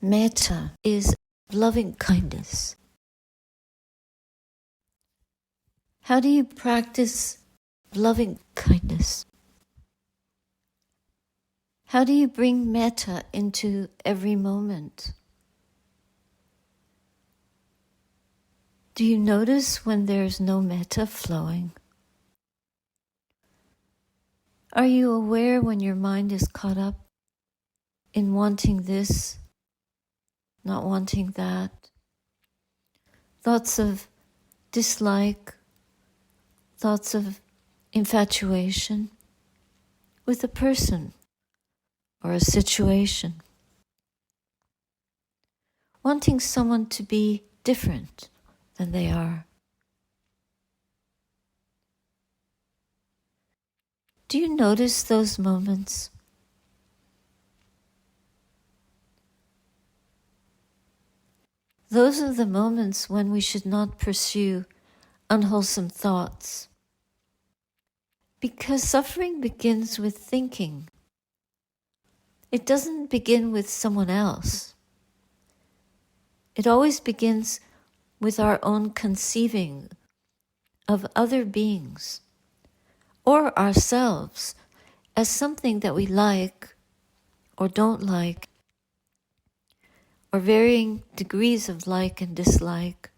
Metta is loving kindness. How do you practice loving kindness? How do you bring metta into every moment? Do you notice when there's no metta flowing? Are you aware when your mind is caught up in wanting this, not wanting that? Thoughts of dislike, thoughts of infatuation with a person or a situation. Wanting someone to be different than they are. Do you notice those moments? Those are the moments when we should not pursue unwholesome thoughts. Because suffering begins with thinking. It doesn't begin with someone else. It always begins with our own conceiving of other beings or ourselves as something that we like or don't like, or varying degrees of like and dislike.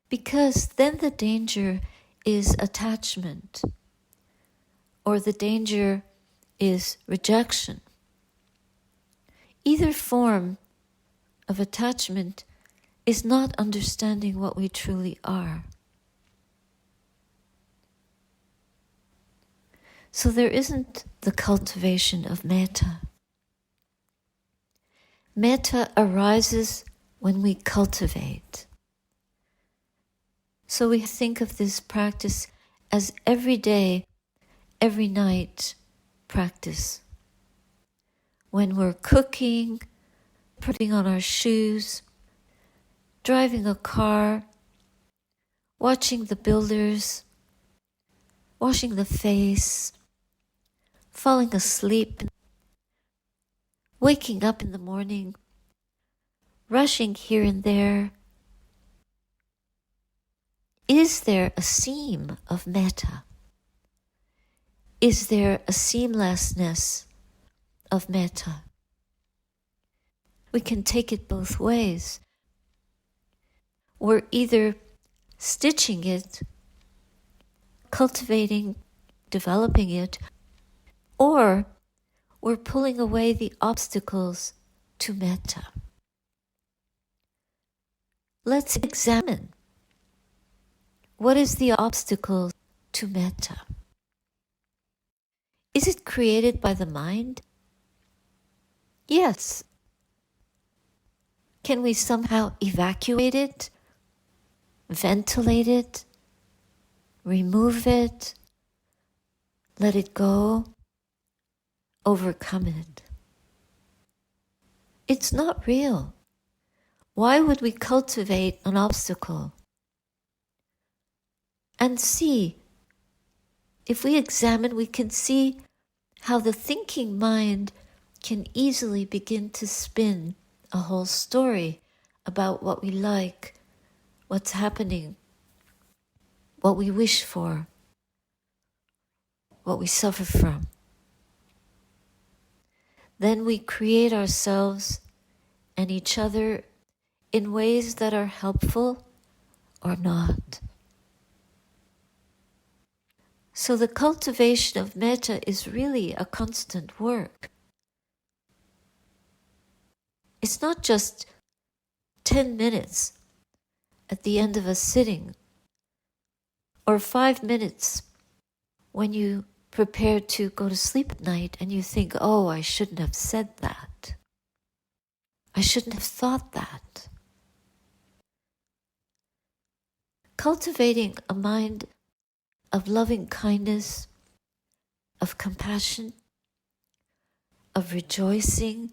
Because then the danger is attachment, or the danger is rejection. Either form of attachment is not understanding what we truly are. So there isn't the cultivation of metta. Metta arises when we cultivate. So we think of this practice as every day, every night practice. When we're cooking, putting on our shoes, driving a car, watching the builders, washing the face, falling asleep, waking up in the morning, rushing here and there. Is there a seam of metta? Is there a seamlessness of metta? We can take it both ways. We're either stitching it, cultivating, developing it, or we're pulling away the obstacles to metta. Let's examine. What is the obstacle to metta? Is it created by the mind? Yes. Can we somehow evacuate it, ventilate it, remove it, let it go, overcome it? It's not real. Why would we cultivate an obstacle? And see, if we examine, we can see how the thinking mind can easily begin to spin a whole story about what we like, what's happening, what we wish for, what we suffer from. Then we create ourselves and each other in ways that are helpful or not. So the cultivation of metta is really a constant work. It's not just 10 minutes at the end of a sitting, or 5 minutes when you prepare to go to sleep at night and you think, oh, I shouldn't have said that. I shouldn't have thought that. Cultivating a mind of loving kindness, of compassion, of rejoicing,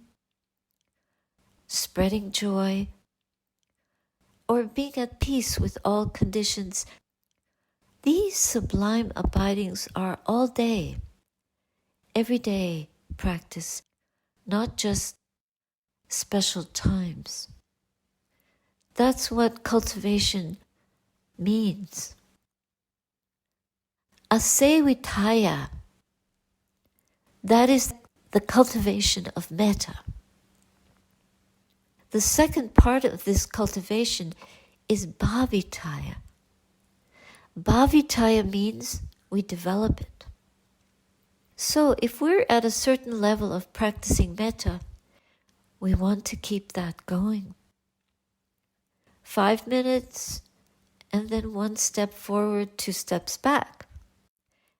spreading joy, or being at peace with all conditions. These sublime abidings are all day, everyday practice, not just special times. That's what cultivation means. Asevitaya, that is the cultivation of metta. The second part of this cultivation is bhavitaya. Bhavitaya means we develop it. So if we're at a certain level of practicing metta, we want to keep that going. 5 minutes, and then 1 step forward, 2 steps back.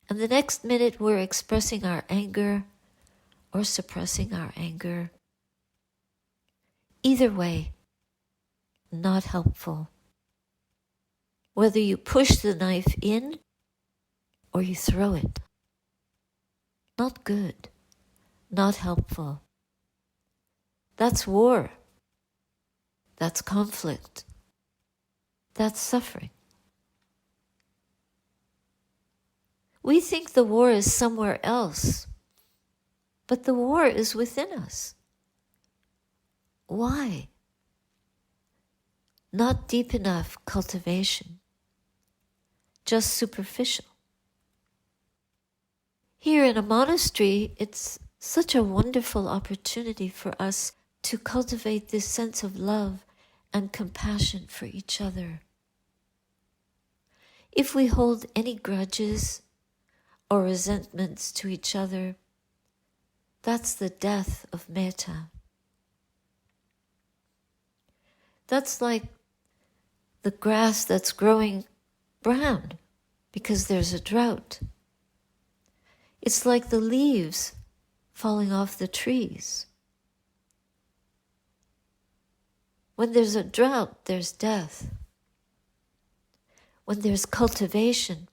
And the next minute we're expressing our anger or suppressing our anger. Either way, not helpful. Whether you push the knife in or you throw it. Not good, not helpful. That's war. That's conflict. That's suffering. We think the war is somewhere else, but the war is within us. Why? Not deep enough cultivation, just superficial. Here in a monastery, it's such a wonderful opportunity for us to cultivate this sense of love and compassion for each other. If we hold any grudges or resentments to each other, that's the death of metta. That's like the grass that's growing brown because there's a drought. It's like the leaves falling off the trees. When there's a drought, there's death. When there's cultivation,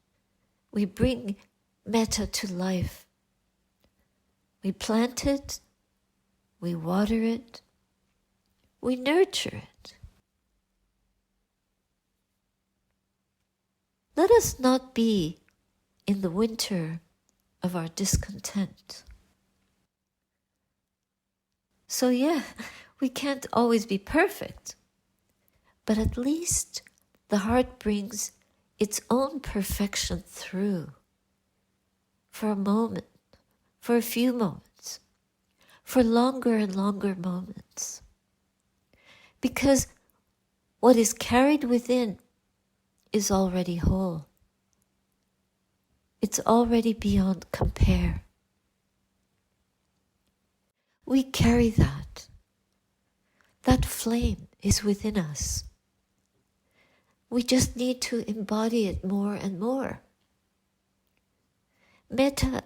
we bring metta to life. We plant it, we water it, we nurture it. Let us not be in the winter of our discontent. So yeah, we can't always be perfect, but at least the heart brings its own perfection through for a moment, for a few moments, for longer and longer moments. Because what is carried within is already whole. It's already beyond compare. We carry that. That flame is within us. We just need to embody it more and more. Metta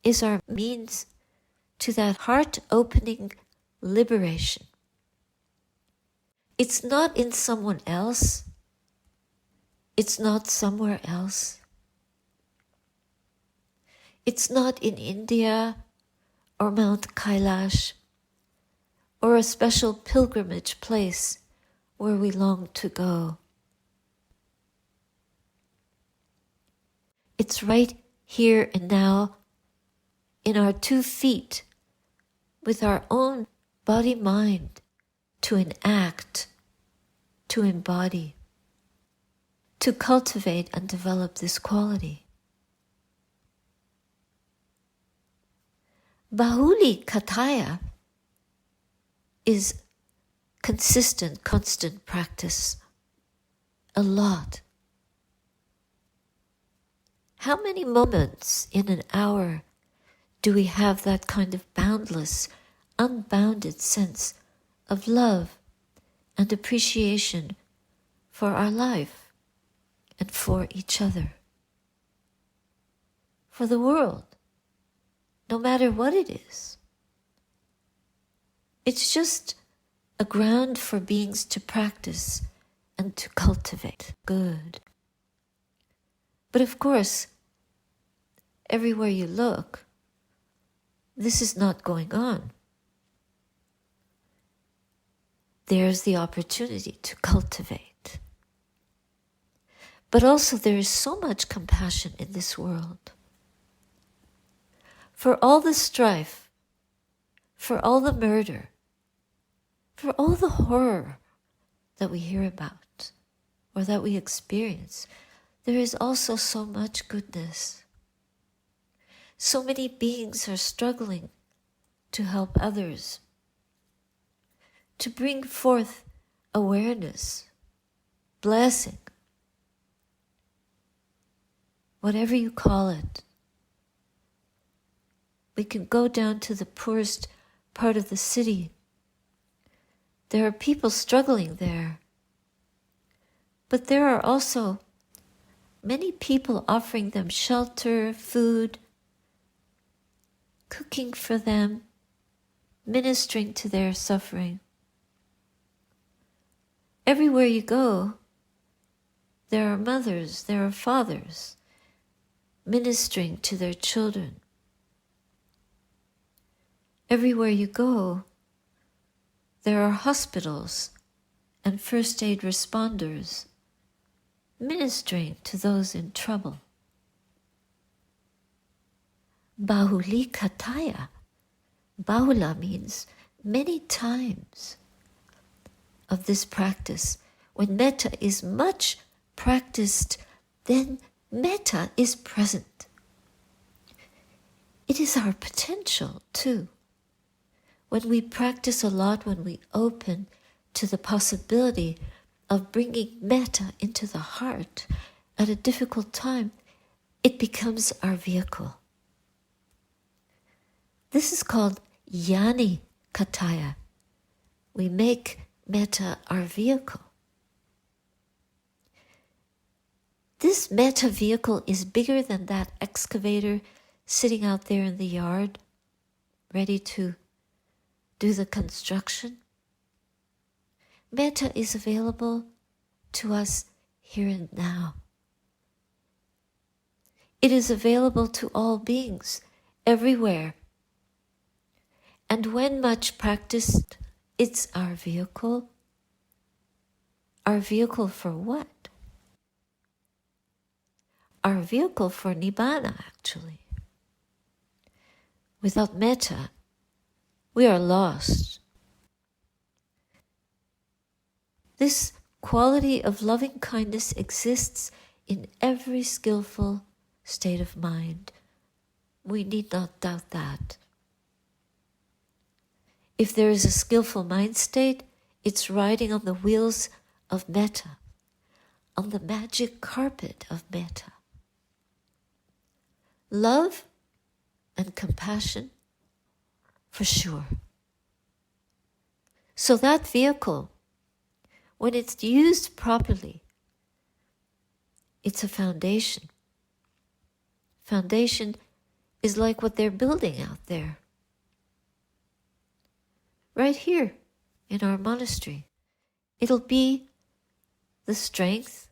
is our means to that heart-opening liberation. It's not in someone else. It's not somewhere else. It's not in India or Mount Kailash or a special pilgrimage place where we long to go. It's right here and now in our 2 feet with our own body-mind to enact, to embody, to cultivate and develop this quality. Bahuli Kataya is consistent, constant practice. A lot. How many moments in an hour do we have that kind of boundless, unbounded sense of love and appreciation for our life and for each other? For the world, no matter what it is. It's just a ground for beings to practice and to cultivate good. But of course, everywhere you look, this is not going on. There's the opportunity to cultivate. But also there is so much compassion in this world. For all the strife, for all the murder, For all the horror that we hear about or that we experience, there is also so much goodness. So many beings are struggling to help others, to bring forth awareness, blessing, whatever you call it. We can go down to the poorest part of the city. There are people struggling there. But there are also many people offering them shelter, food, cooking for them, ministering to their suffering. Everywhere you go, there are mothers, there are fathers, ministering to their children. Everywhere you go, there are hospitals and first aid responders ministering to those in trouble. Bahulikataya. Bahula means many times of this practice. When metta is much practiced, then metta is present. It is our potential too. When we practice a lot, when we open to the possibility of bringing metta into the heart at a difficult time, it becomes our vehicle. This is called yani kataya. We make metta our vehicle. This metta vehicle is bigger than that excavator sitting out there in the yard, ready to do the construction. Metta is available to us here and now. It is available to all beings, everywhere. And when much practiced, it's our vehicle. Our vehicle for what? Our vehicle for nibbana, actually. Without metta, we are lost. This quality of loving kindness exists in every skillful state of mind. We need not doubt that. If there is a skillful mind state, it's riding on the wheels of metta, on the magic carpet of metta. Love and compassion, for sure. So that vehicle, when it's used properly, it's a foundation. Foundation is like what they're building out there. Right here in our monastery, it'll be the strength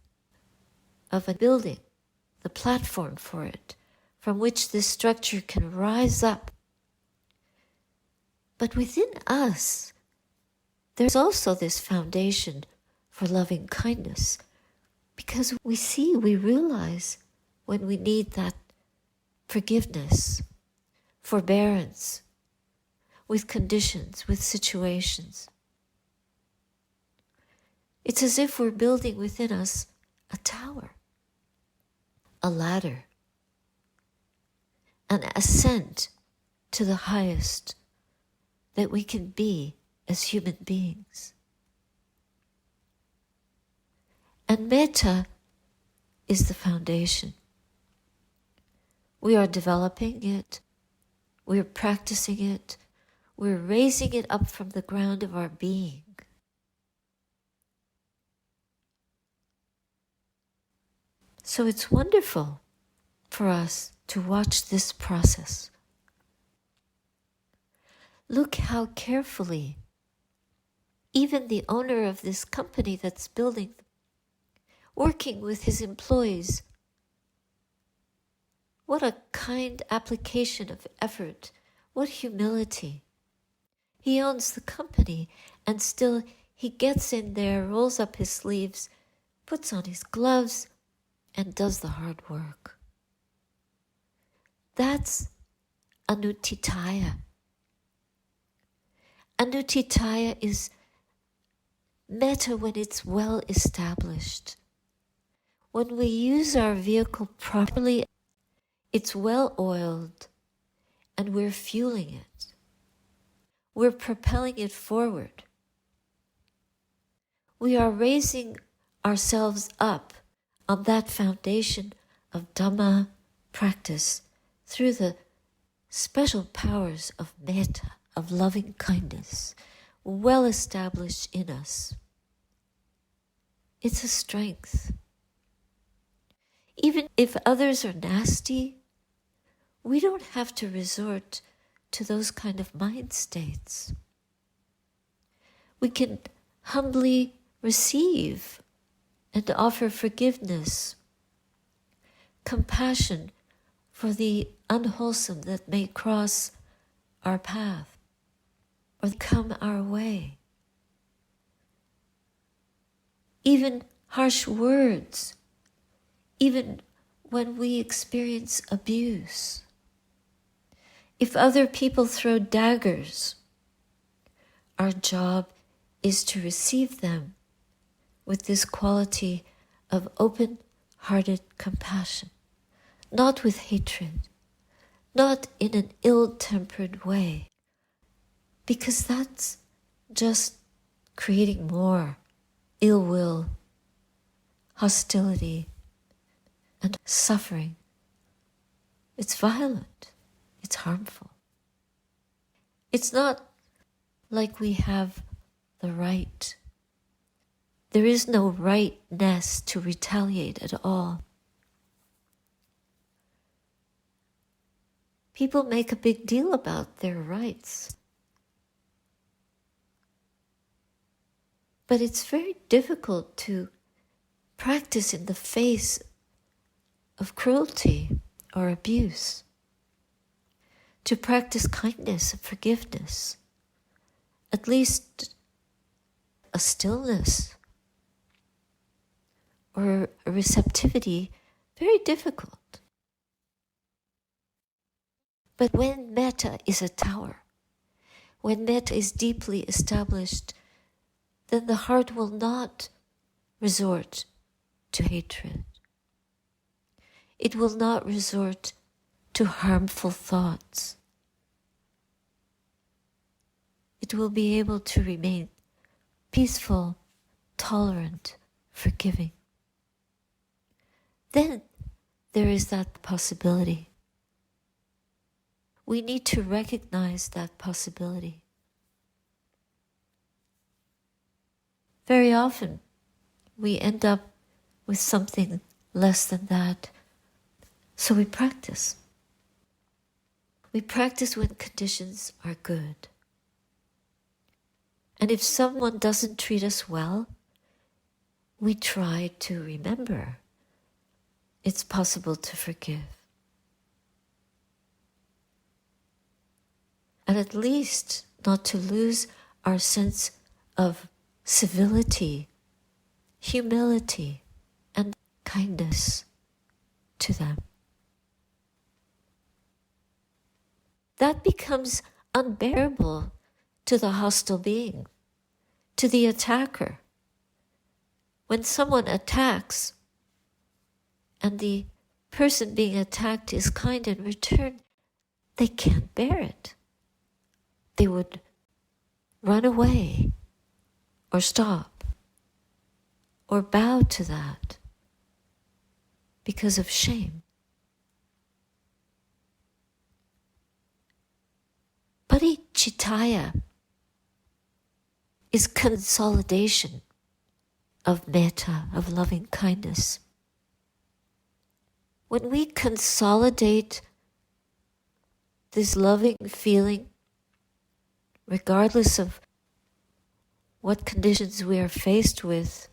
of a building, the platform for it, from which this structure can rise up. But within us, there's also this foundation for loving kindness, because we realize when we need that forgiveness, forbearance, with conditions, with situations. It's as if we're building within us a tower, a ladder, an ascent to the highest that we can be as human beings. And metta is the foundation. We are developing it, we're practicing it, we're raising it up from the ground of our being. So it's wonderful for us to watch this process. Look how carefully even the owner of this company that's building, working with his employees, what a kind application of effort, what humility. He owns the company and still he gets in there, rolls up his sleeves, puts on his gloves, and does the hard work. That's anuttitaya. Anuttitaya is Metta, when it's well established, when we use our vehicle properly, it's well oiled and we're fueling it. We're propelling it forward. We are raising ourselves up on that foundation of Dhamma practice through the special powers of metta, of loving kindness, well established in us. It's a strength. Even if others are nasty, we don't have to resort to those kind of mind states. We can humbly receive and offer forgiveness, compassion for the unwholesome that may cross our path or come our way. Even harsh words, even when we experience abuse. If other people throw daggers, our job is to receive them with this quality of open-hearted compassion, not with hatred, not in an ill-tempered way, because that's just creating more ill will, hostility, and suffering. It's violent. It's harmful. It's not like we have the right. There is no rightness to retaliate at all. People make a big deal about their rights. But it's very difficult to practice in the face of cruelty or abuse, to practice kindness and forgiveness, at least a stillness or a receptivity, very difficult. But when metta is a tower, when metta is deeply established, then the heart will not resort to hatred. It will not resort to harmful thoughts. It will be able to remain peaceful, tolerant, forgiving. Then there is that possibility. We need to recognize that possibility. Very often, we end up with something less than that, so we practice. We practice when conditions are good. And if someone doesn't treat us well, we try to remember it's possible to forgive. And at least not to lose our sense of civility, humility, and kindness to them. That becomes unbearable to the hostile being, to the attacker. When someone attacks and the person being attacked is kind in return, they can't bear it. They would run away or stop or bow to that because of shame. Bodhicitta is consolidation of metta, of loving kindness. When we consolidate this loving feeling, regardless of what conditions we are faced with,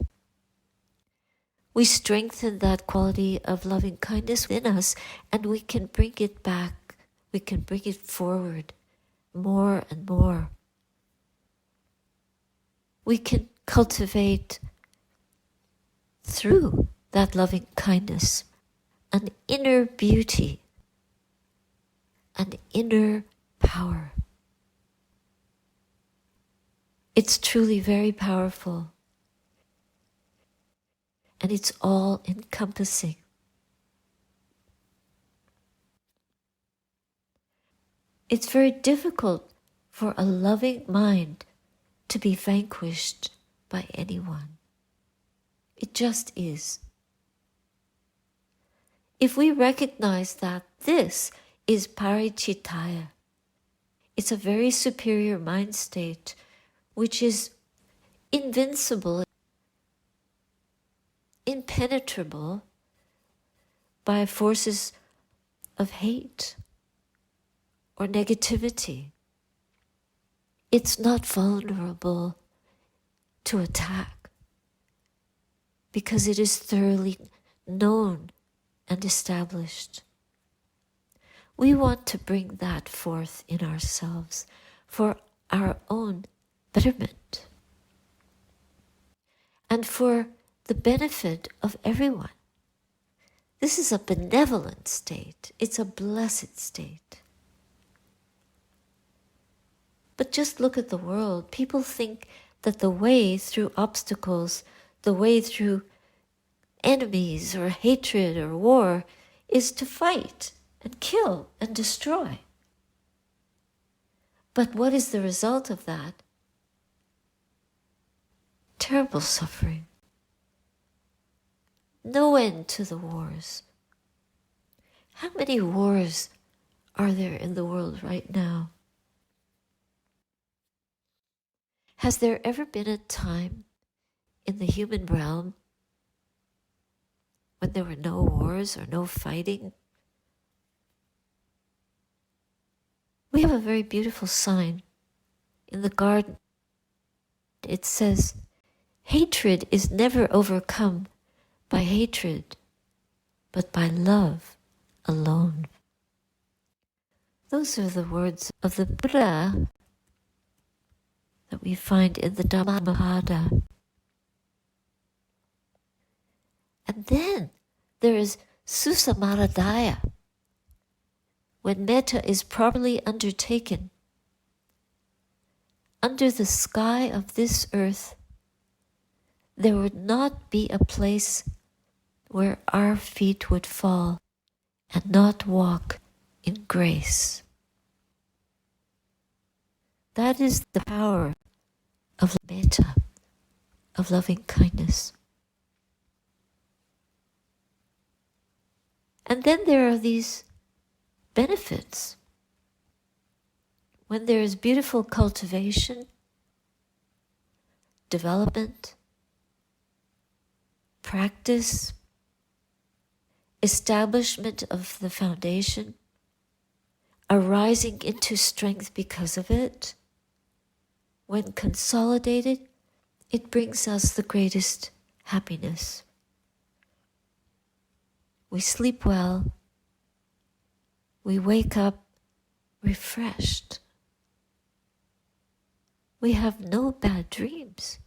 we strengthen that quality of loving kindness within us, and we can bring it back, we can bring it forward more and more. We can cultivate through that loving kindness an inner beauty, an inner power. It's truly very powerful. and it's all encompassing. It's very difficult for a loving mind to be vanquished by anyone. It just is. If we recognize that this is paricitaya, it's a very superior mind state which is invincible, impenetrable by forces of hate or negativity. It's not vulnerable to attack because it is thoroughly known and established. We want to bring that forth in ourselves for our own betterment and for the benefit of everyone. This is a benevolent state. It's a blessed state. But just look at the world. People think that the way through obstacles, the way through enemies or hatred or war is to fight and kill and destroy. But what is the result of that? Terrible suffering. No end to the wars. How many wars are there in the world right now? Has there ever been a time in the human realm when there were no wars or no fighting? We have a very beautiful sign in the garden. It says, hatred is never overcome by hatred, but by love alone. Those are the words of the Buddha that we find in the Dhammapada. And then there is Susamaradaya. When metta is properly undertaken, under the sky of this earth, there would not be a place where our feet would fall and not walk in grace. That is the power of metta, of loving kindness. And then there are these benefits. When there is beautiful cultivation, development, practice, establishment of the foundation, arising into strength because of it, when consolidated, it brings us the greatest happiness. We sleep well. We wake up refreshed. We have no bad dreams.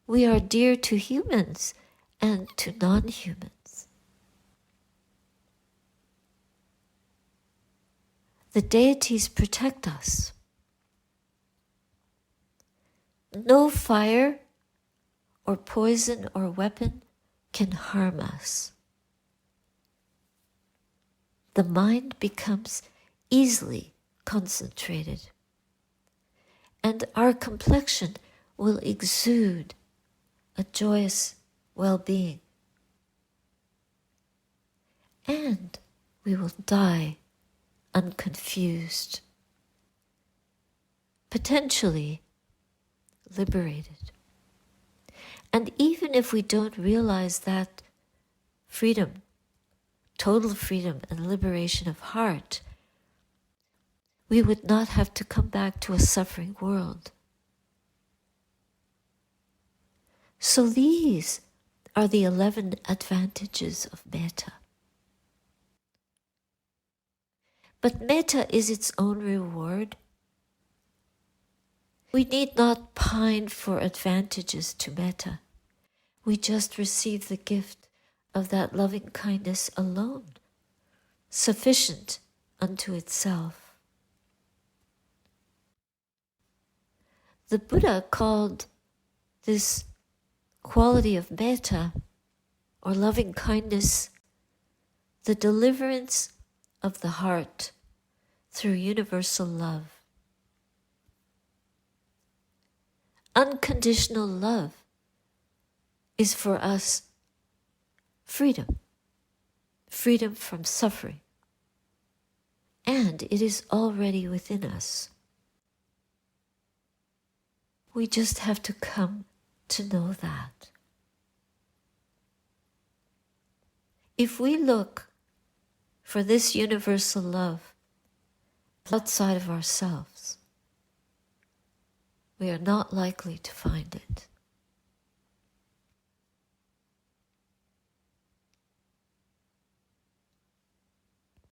We are dear to humans and to non-humans. The deities protect us. No fire or poison or weapon can harm us. The mind becomes easily concentrated, and our complexion will exude a joyous well-being. And we will die unconfused, potentially liberated. And even if we don't realize that freedom, total freedom and liberation of heart, we would not have to come back to a suffering world. So these are the 11 advantages of metta. But metta is its own reward. We need not pine for advantages to metta. We just receive the gift of that loving kindness alone, sufficient unto itself. The Buddha called this quality of metta, or loving kindness, the deliverance of the heart through universal love. Unconditional love is for us freedom, freedom from suffering, and it is already within us. We just have to come to know that. If we look for this universal love outside of ourselves, we are not likely to find it.